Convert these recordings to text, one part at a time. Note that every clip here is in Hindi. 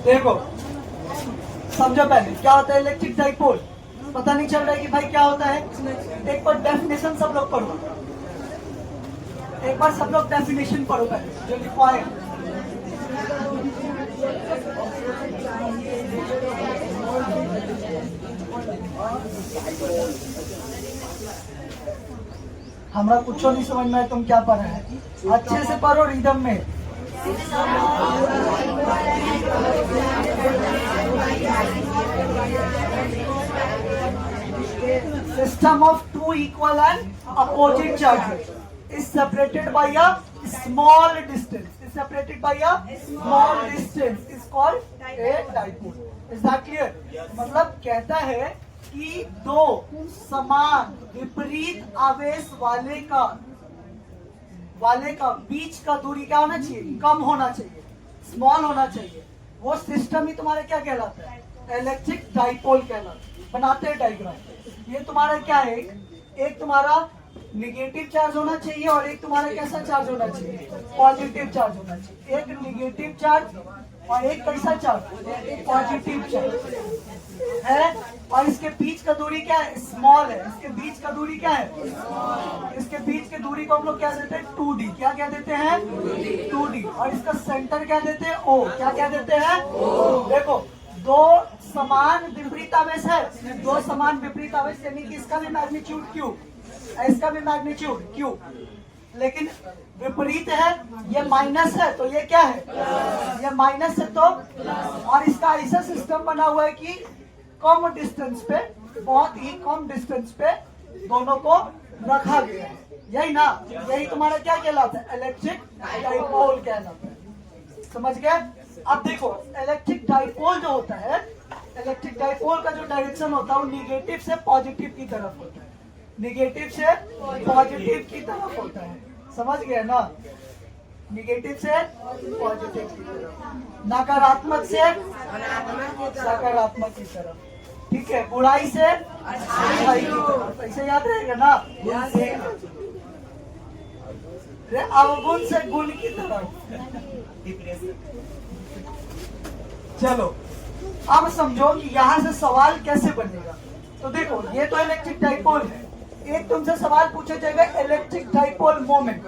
देखो समझो पहले क्या होता है इलेक्ट्रिक डाइपोल। पता नहीं चल रहा है कि भाई क्या होता है। एक बार डेफिनेशन सब लोग पढ़ो, एक बार सब लोग डेफिनेशन पढ़ो पहले जो लिखवा है। हमारा कुछ नहीं समझ में आया तुम क्या पढ़ रहे हैं, अच्छे से पढ़ो रिदम में। System of two equal and opposite charges is separated by a small distance. Is separated by a small distance is called a dipole. Is that clear? मतलब कहता है कि दो समान विपरीत आवेश वाले का बीच का दूरी क्या होना चाहिए? कम होना चाहिए, स्मॉल होना चाहिए। वो सिस्टम ही तुम्हारा क्या कहलाता है? इलेक्ट्रिक डाइपोल कहलाता है। बनाते हैं डायग्राम। ये तुम्हारा क्या है? एक तुम्हारा निगेटिव चार्ज होना चाहिए और एक तुम्हारा कैसा चार्ज होना चाहिए? पॉजिटिव चार्ज होना चाहिए। एक निगेटिव चार्ज और एक कैसा चार्ज? पॉजिटिव चार्ज है। और इसके बीच का दूरी क्या है? स्मॉल है। इसके बीच का दूरी क्या है? इसके बीच की दूरी को हम लोग क्या देते हैं? 2D। क्या क्या देते हैं? 2D। और इसका सेंटर क्या देते हैं? O। क्या क्या देते हैं? देखो दो समान विपरीत आवेश है, दो समान विपरीत आवेश यानी कि इसका भी मैग्नीट्यूड Q, इसका भी मैग्नीट्यूड Q, लेकिन विपरीत है। ये माइनस है तो ये क्या है? ये माइनस है। तो और इसका ऐसा सिस्टम बना हुआ है कि कम डिस्टेंस पे, बहुत ही कम डिस्टेंस पे दोनों को रखा गया है। यही ना, यही तुम्हारा क्या कहलाता है? इलेक्ट्रिक डाइपोल कहलाता है। समझ गए? अब देखो इलेक्ट्रिक डाइपोल जो होता है, इलेक्ट्रिक डाइपोल का जो डायरेक्शन होता है वो निगेटिव से पॉजिटिव की तरफ होता है। निगेटिव से पॉजिटिव की तरफ होता है। समझ गए ना? निगेटिव से पॉजिटिव की तरफ, नकारात्मक से सकारात्मक की तरफ। ठीक है, बुराई से अच्छाई की तरफ। ऐसे याद रहेगा ना? अवगुण से गुण की तरफ। चलो अब समझो कि यहाँ से सवाल कैसे बनेगा। तो देखो ये तो इलेक्ट्रिक डाइपोल है। एक तुमसे सवाल पूछा जाएगा इलेक्ट्रिक डाइपोल मोमेंट।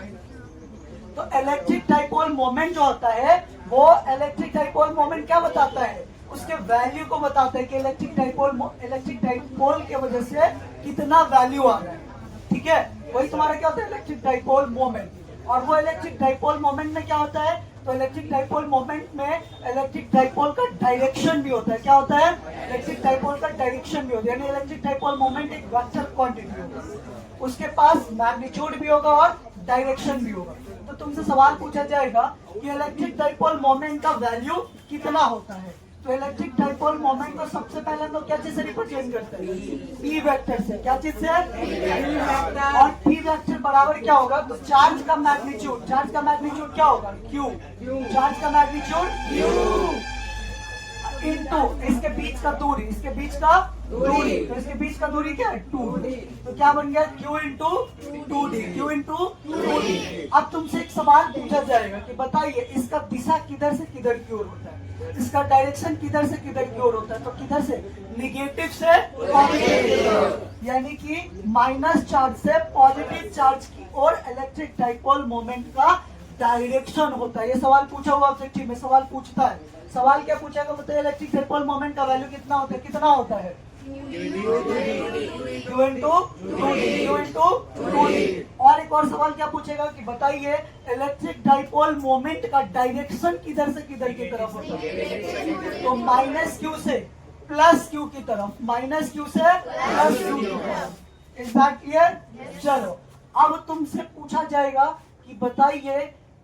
तो इलेक्ट्रिक डाइपोल मोमेंट जो होता है वो इलेक्ट्रिक डाइपोल मोमेंट क्या बताता है? उसके वैल्यू को बताता है कि इलेक्ट्रिक डाइपोल के वजह से कितना वैल्यू आ रहा है। ठीक है, वही तुम्हारा क्या होता है? Electric dipole moment. और वो इलेक्ट्रिक डाइपोल मोमेंट में क्या होता है? तो इलेक्ट्रिक डाइपोल मोमेंट में इलेक्ट्रिक डाइपोल का डायरेक्शन भी होता है। क्या होता है? इलेक्ट्रिक डाइपोल का डायरेक्शन भी होता है। यानी इलेक्ट्रिक डाइपोल मोमेंट एक वेक्टर क्वांटिटी होगा, उसके पास मैग्नीट्यूड भी होगा और डायरेक्शन भी होगा। तो तुमसे सवाल पूछा जाएगा कि इलेक्ट्रिक डाइपोल मोमेंट का वैल्यू कितना होता है। तो इलेक्ट्रिक डाइपोल मोमेंट को सबसे पहले हम लोग क्या चीज से रिप्रेजेंट करते हैं? पी वेक्टर से। क्या चीज से? और पी वेक्टर बराबर क्या होगा? तो चार्ज का मैग्नीट्यूड, चार्ज का मैग्नीट्यूड क्या होगा? Q। चार्ज का मैग्नीट्यूड Q इनटू इसके बीच का दूरी, इसके बीच का दूरी, तो इसके बीच का दूरी क्या है? 2D। तो क्या बन गया? Q into 2D। Q into 2D। अब तुमसे एक सवाल पूछा जाएगा कि बताइए इसका दिशा किधर से किधर की ओर होता है? इसका डायरेक्शन किधर से किधर की ओर होता है? तो किधर से? निगेटिव से पॉजिटिव, यानी कि माइनस चार्ज से पॉजिटिव चार्ज की ओर इलेक्ट्रिक डाइपोल मोमेंट का डायरेक्शन होता है। ये सवाल पूछा हुआ ऑब्जेक्टिव में, सवाल पूछता है। सवाल क्या पूछेगा? बताइए इलेक्ट्रिक डाइपोल मोमेंट का वैल्यू कितना होता है? कितना होता है? Q into 2D। और एक और सवाल क्या पूछेगा कि बताइए इलेक्ट्रिक डाइपोल मोमेंट का डायरेक्शन किधर से किधर की तरफ होता है? तो माइनस Q से प्लस Q की तरफ, माइनस Q से प्लस Q की तरफ। Is that clear? चलो अब तुमसे पूछा जाएगा कि बताइए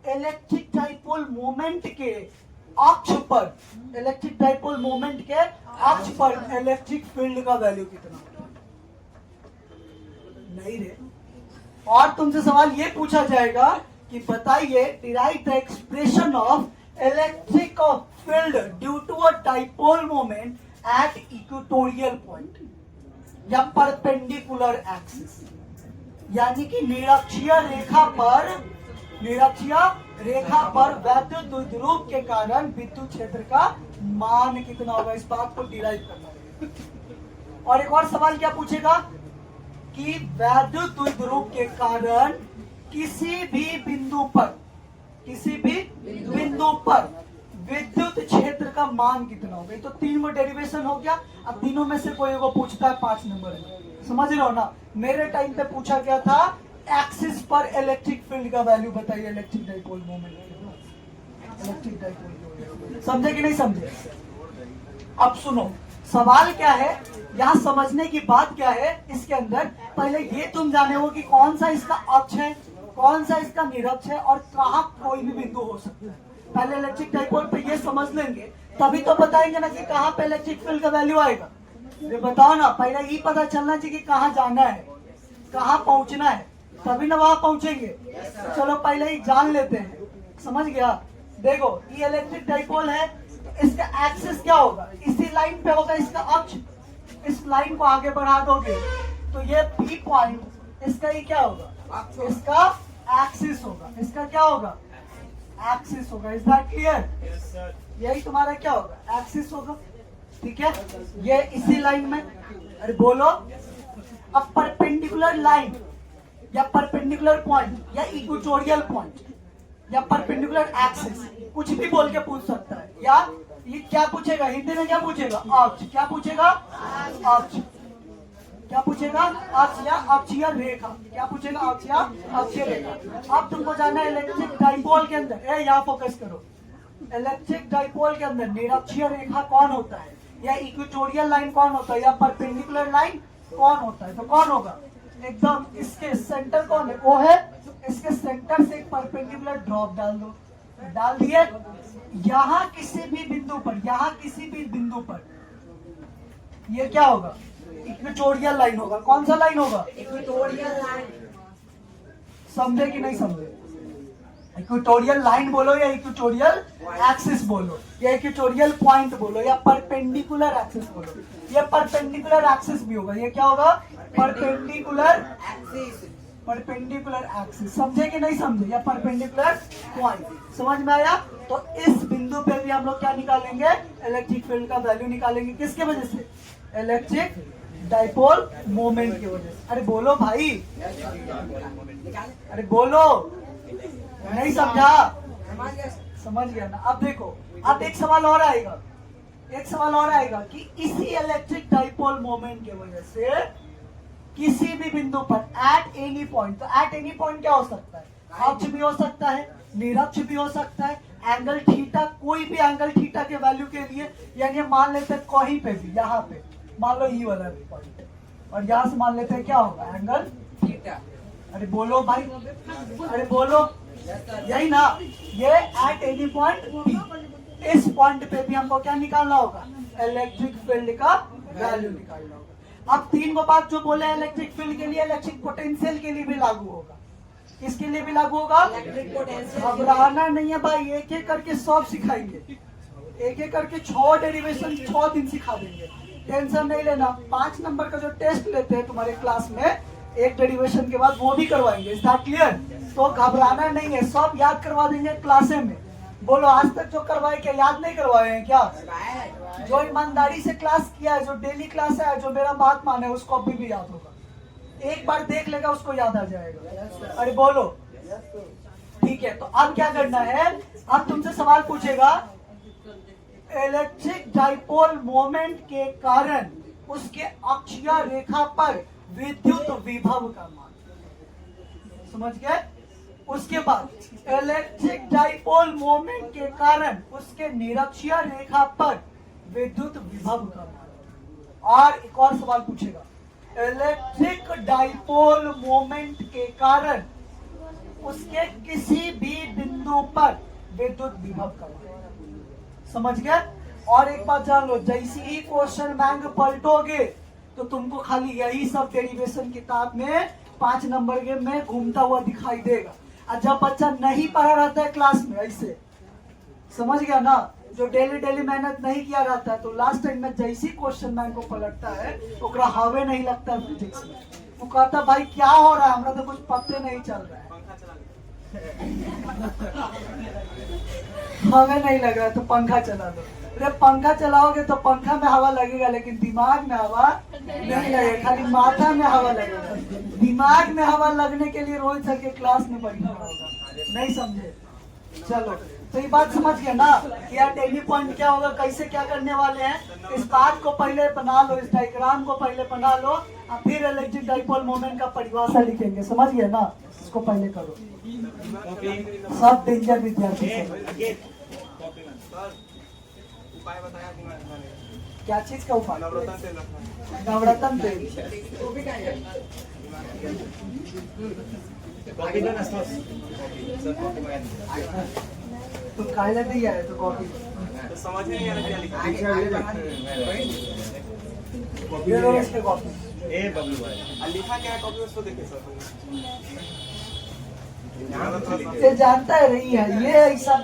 इलेक्ट्रिक डाइपोल मोमेंट के अक्ष पर, इलेक्ट्रिक डाइपोल मोमेंट के अक्ष पर इलेक्ट्रिक फील्ड का वैल्यू कितना? नहीं रे। और तुमसे सवाल ये पूछा जाएगा कि बताइए derive the expression of electric field due to a dipole moment at equatorial point या परपेंडिकुलर एक्सिस, यानी कि निरक्षीय रेखा पर, निरक्षीय रेखा पर वैद्युत द्विध्रुव के कारण विद्युत क्षेत्र का मान कितना होगा, इस बात को डिराइव करना है। और एक और सवाल क्या पूछेगा कि वैद्युत द्विध्रुव के कारण किसी भी बिंदु पर विद्युत क्षेत्र का मान कितना होगा। तो तीन डेरिवेशन हो गया। अब तीनों में से कोई को पूछता है 5 नंबर में, समझ रहे हो ना। मेरे टाइम पे पूछा गया था एक्सिस पर इलेक्ट्रिक फील्ड का वैल्यू बताइए, electric dipole moment, electric dipole, समझे कि नहीं समझे। अब सुनो सवाल क्या है, यहाँ समझने की बात क्या है इसके अंदर। पहले ये तुम जाने हो कि कौन सा इसका अक्ष है, कौन सा इसका निरक्ष है और कहाँ कोई भी बिंदु हो सकता है। पहले इलेक्ट्रिक डाइपोल पे ये समझ लेंगे, तभी तो बताएंगे ना कि कहाँ पे इलेक्ट्रिक फील्ड का वैल्यू आएगा। ये बताओ ना, पहले ही पता चलना चाहिए कि कहाँ जाना है, कहाँ पहुंचना है, तभी ना वहां पहुंचेंगे। चलो पहले ही जान लेते हैं, समझ गया। देखो ये इलेक्ट्रिक डाइपोल है, इसका एक्सिस क्या होगा, इसी लाइन पे होगा इसका अक्ष। इस लाइन को आगे बढ़ा दोगे तो ये पी पॉइंट इसका ही क्या होगा, इसका एक्सिस होगा। इसका क्या होगा, एक्सिस होगा। Is that clear. यही तुम्हारा क्या होगा, एक्सिस होगा, ठीक है। ये इसी लाइन में, अरे बोलो। अब परपेंडिकुलर लाइन या परपेंडिकुलर पॉइंट या इक्वेटोरियल पॉइंट या परपेंडिकुलर एक्सिस, कुछ भी बोल के पूछ सकता है। या ये क्या पूछेगा, हिंदी में क्या पूछेगा, अक्ष। क्या पूछेगा, अक्ष। क्या पूछेगा, अक्ष या अक्षीय रेखा। क्या पूछेगा, अक्ष या अक्षीय रेखा। अब तुमको जानना है इलेक्ट्रिक डाइपोल के अंदर, यहाँ फोकस करो, इलेक्ट्रिक डाइपोल के अंदर निरक्षीय रेखा कौन होता है, या इक्वेटोरियल लाइन कौन होता है, या परपेंडिकुलर लाइन कौन होता है। तो कौन होगा, एकदम इसके सेंटर कौन है, वो है। इसके सेंटर से एक परपेंडिकुलर ड्रॉप डाल दो, डाल दिए। यहाँ किसी भी बिंदु पर, यहाँ किसी भी बिंदु पर ये क्या होगा, इक्वेटोरियल लाइन होगा। कौन सा लाइन होगा, इक्वेटोरियल लाइन। समझे कि नहीं समझे। इक्वेटोरियल लाइन बोलो या इक्वेटोरियल एक्सिस बोलो या इक्वेटोरियल पॉइंट बोलो या परपेंडिकुलर एक्सिस बोलो, ये परपेंडिकुलर एक्सिस भी होगा। ये क्या होगा, परपेंडिकुलर एक्सिस, परपेंडिकुलर एक्सिस। समझे कि नहीं समझे, या परपेंडिकुलर पॉइंट। समझ में आया। तो इस बिंदु पे भी हम लोग क्या निकालेंगे, इलेक्ट्रिक फील्ड का वैल्यू निकालेंगे। किसके वजह से, इलेक्ट्रिक डाइपोल मोमेंट की वजह से। अरे बोलो भाई, अरे बोलो, नहीं समझा, समझ गया ना। अब देखो, अब एक सवाल और आएगा, एक सवाल और आएगा कि इसी इलेक्ट्रिक डाइपोल मोमेंट की वजह से किसी भी बिंदु पर एट एनी पॉइंट, तो एट एनी पॉइंट क्या हो सकता है, अक्ष भी हो सकता है, निरक्ष भी हो सकता है, एंगल थीटा, कोई भी एंगल थीटा के वैल्यू के लिए, यानी मान लेते हैं कहीं पे भी, यहाँ पे मान लो ई वाला पॉइंट, और यहाँ से मान लेते हैं क्या होगा, एंगल थीटा। अरे बोलो भाई, अरे बोलो, यही ना, ये एट एनी पॉइंट पी। इस पॉइंट पे भी हमको क्या निकालना होगा, इलेक्ट्रिक फील्ड का वैल्यू निकालना होगा। अब तीन को बात जो बोले इलेक्ट्रिक फील्ड के लिए, इलेक्ट्रिक पोटेंशियल के लिए भी लागू होगा। किसके लिए भी लागू होगा, इलेक्ट्रिक पोटेंशियल। घबराना नहीं है भाई, एक एक करके सब सिखाएंगे, एक एक करके 6 डेरिवेशन 6 दिन सिखा देंगे, टेंशन नहीं लेना। 5 नंबर का जो टेस्ट लेते हैं तुम्हारे क्लास में, एक डेरिवेशन के बाद वो भी करवाएंगे। Is that clear. तो घबराना नहीं है, सब याद करवा देंगे क्लासे में। बोलो आज तक जो करवाए क्या याद नहीं करवाए हैं क्या, जो ईमानदारी से क्लास किया है, जो डेली क्लास है, जो मेरा बात माने, उसको अभी भी याद होगा। एक बार देख लेगा उसको याद आ जाएगा। अरे बोलो, ठीक है। तो अब क्या करना है, अब तुमसे सवाल पूछेगा इलेक्ट्रिक डाइपोल मोमेंट के कारण उसके अक्षीय रेखा पर विद्युत विभव का मान। समझ गए। उसके बाद इलेक्ट्रिक डाइपोल मोमेंट के कारण उसके निरक्षीय रेखा पर विद्युत विभव का मान। और एक और सवाल पूछेगा, इलेक्ट्रिक डाइपोल मोमेंट के कारण उसके किसी भी बिंदु पर विद्युत विभव का मान। समझ गए। और एक बात जान लो, जैसे ही क्वेश्चन बैंक पलटोगे तो तुमको खाली यही सब डेरिवेशन किताब में 5 नंबर के में घूमता हुआ दिखाई देगा। और जब बच्चा नहीं पढ़ा रहता है क्लास में, ऐसे समझ गया ना, जो डेली डेली मेहनत नहीं किया रहता है, तो लास्ट टाइम में जैसी क्वेश्चन बैंक को पलटता है ओकरा हवे नहीं लगता है फिजिक्स में। वो कहता भाई क्या हो रहा है, हमरा तो कुछ पते नहीं चल रहा है। हमें नहीं लग रहा तो पंखा चला दो। अरे पंखा चलाओगे तो पंखा में हवा लगेगा लेकिन दिमाग में हवा नहीं लगेगा, खाली माथा में हवा लगेगा। दिमाग में हवा लगने के लिए रोज सर के क्लास में पढ़ना होगा, नहीं समझे? चलो तो ये बात समझ गए ना कि यार डेली पॉइंट क्या होगा, कैसे क्या करने वाले हैं। इस बात को पहले बना लो, इस डायग्राम को पहले बना लो और फिर इलेक्ट्रिक डाइपोल मोमेंट का परिभाषा लिखेंगे, समझ गए ना? इसको पहले करो। सब डेंजर विद्यार्थी क्या चीज का उपाय? नवरत्न तेल। तुम खाए लेते ही आए तो कॉफी समझ नहीं आ रहा क्या लिखा है। कॉफी ए बबलू भाई लिखा क्या है कॉपी में, उसको देखिए सर। ये जानता है नहीं है, ये ऐसा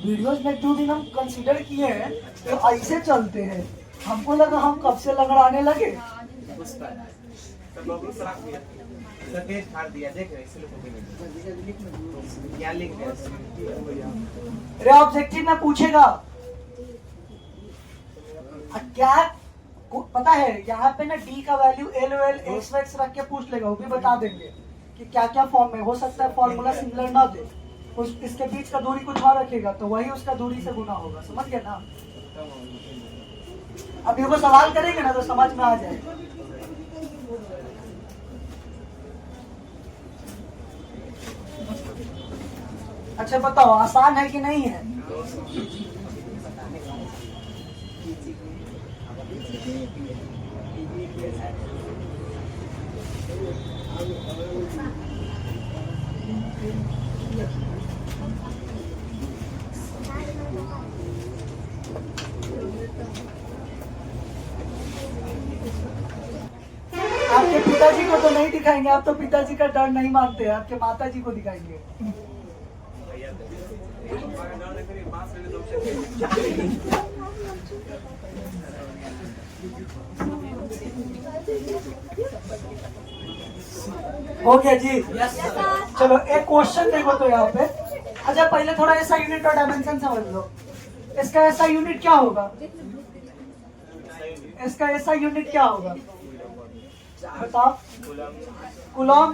वीडियोस में 2 दिन हम कंसीडर किए हैं तो ऐसे चलते हैं। हमको लगा हम कब से लगड़ाने लगे। बबलू सराख दिया सर, पेज फाड़ दिया, देख रहे इसलिए कॉपी नहीं क्या लिख रहे हैं। अरे ऑब्जेक्टिव में पूछेगा क्या पता है, यहाँ पे ना डी का वैल्यू LOL x रख के पूछ लेगा, वो भी बता देंगे कि क्या क्या फॉर्म में हो सकता है। फॉर्मूला सिमिलर ना दे, उस इसके बीच का दूरी कुछ और रखेगा तो वही उसका दूरी से गुना होगा, समझ गए ना? अब ये वो सवाल करेंगे ना तो समझ में आ जाएगा। अच्छा बताओ आसान है कि नहीं है? आपके पिताजी को तो नहीं दिखाएंगे, आप तो पिताजी का डर नहीं मानते, आपके माताजी को दिखाएंगे। हो गया जी? चलो एक क्वेश्चन देखो तो यहाँ पे। अच्छा पहले थोड़ा ऐसा यूनिट और डायमेंशन समझ लो। इसका ऐसा यूनिट क्या होगा? इसका ऐसा यूनिट क्या होगा बताओ? कूलॉम।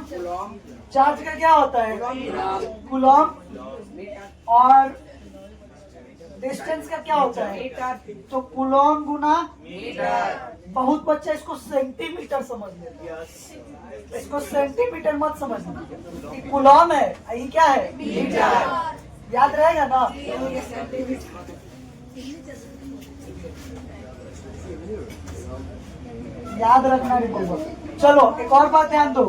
चार्ज का क्या होता है? कूलॉम। और डिस्टेंस का क्या होता है? तो कूलॉम गुना मीटर। बहुत बच्चे इसको सेंटीमीटर समझ लेते हैं, इसको सेंटीमीटर मत समझना। ये कूलॉम है, ये क्या है? मीटर। याद रहेगा ना? याद रखना नहीं होगा। चलो एक और बात ध्यान दो,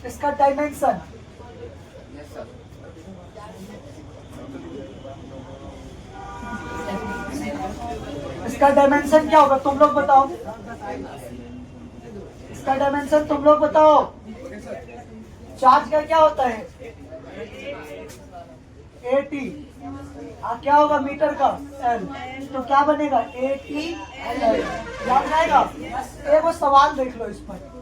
इसका डायमेंशन। इसका डायमेंशन क्या होगा तुम लोग बताओ? इसका डायमेंशन तुम लोग बताओ। चार्ज का क्या होता है? 80। क्या होगा मीटर का? L। तो क्या बनेगा? 80L। याद रहेगा? एक वो सवाल देख लो इस पर।